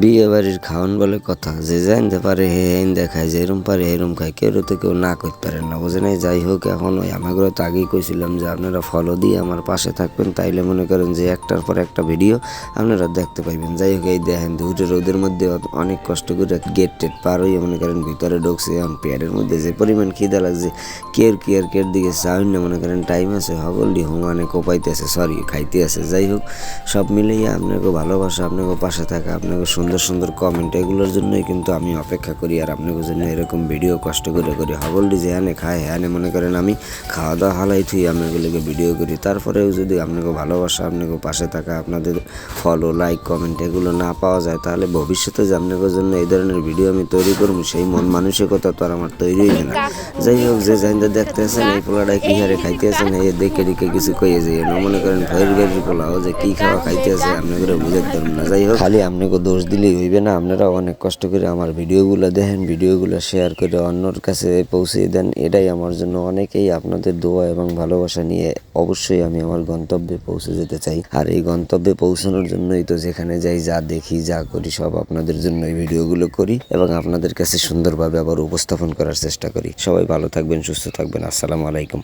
বিয়ে বাড়ির খাওয়ান বলে কথা, যে জানতে পারে হে হেন দেখায়, যে এরম পারে এরম খায়, কেউ তো কেউ না করতে পারেন না, বুঝে নাই। যাই হোক, এখন ওই আমাকে তো আগেই কইছিলাম যে আপনারা ফলো দিয়ে আমার পাশে থাকবেন, তাইলে মনে করেন যে একটার পর একটা ভিডিও আপনারা দেখতে পাইবেন। যাই হোক, এই দেখেন দুটো রোদের মধ্যে অনেক কষ্ট করে গেট টেট পার হইয়া মনে করেন ভিতরে ঢুকছে। এখন পেয়ারের মধ্যে যে পরিমাণ খিদা লাগছে, কের দিকে চাউন না, মনে করেন টাইম আছে হগলডি হুমানে কোপাইতেছে, সরি খাইতে আছে। যাই হোক, সব মিলিয়ে আপনাকে ভালোবাসা, আপনাকে পাশে থাকা, আপনাকে সুন্দর সুন্দর কমেন্ট, এগুলোর জন্যই কিন্তু আমি অপেক্ষা করি। আর আপনাদের জন্য এরকম ভিডিও কষ্ট করে করি। হগলডি যে হ্যানে খায়, হ্যানে মনে করেন আমি খাওয়া দাওয়া হালাই থুই আপনাগুলোকে ভিডিও করি। তারপরেও যদি আপনাকে ভালোবাসা, আপনাকে পাশে থাকা, আপনাদের ফলো লাইক কমেন্ট এগুলো না পাওয়া যায়, তাহলে ভবিষ্যতে যে আপনাদের জন্য এই ধরনের ভিডিও আমি তৈরি করবো, সেই মন মানসিকতা তো আর আমার তৈরি হইবে না। যাই হোক, যে জাইন্দা দেখতে আছেন এই পোলাটায় কী হারে খাইতে আছেন, এই দেখে দেখে কিছু কইয়ে যায় না, মনে করেন ভয়ের গাড়ির পোলাও যে কী খাওয়া খাইতে আছে আপনাদের বুঝাতে পারবেন না। যাই হোক, খালি আপনাকে দোষ দিলেই হইবে না, আপনারা অনেক কষ্ট করে আমার ভিডিওগুলো দেখেন, ভিডিওগুলো শেয়ার করে অন্যর কাছে পৌঁছে দেন। এটাই আমার জন্য অনেকেই আপনাদের দোয়া এবং ভালোবাসা নিয়ে অবশ্যই আমি আমার গন্তব্যে পৌঁছে যেতে চাই। আর এই গন্তব্যে পৌঁছানোর জন্যই তো যেখানে যাই, যা দেখি, যা করি, সব আপনাদের জন্য এই ভিডিওগুলো করি এবং আপনাদের কাছে সুন্দরভাবে আবার উপস্থাপন করার চেষ্টা করি। সবাই ভালো থাকবেন, সুস্থ থাকবেন। আসসালামু আলাইকুম।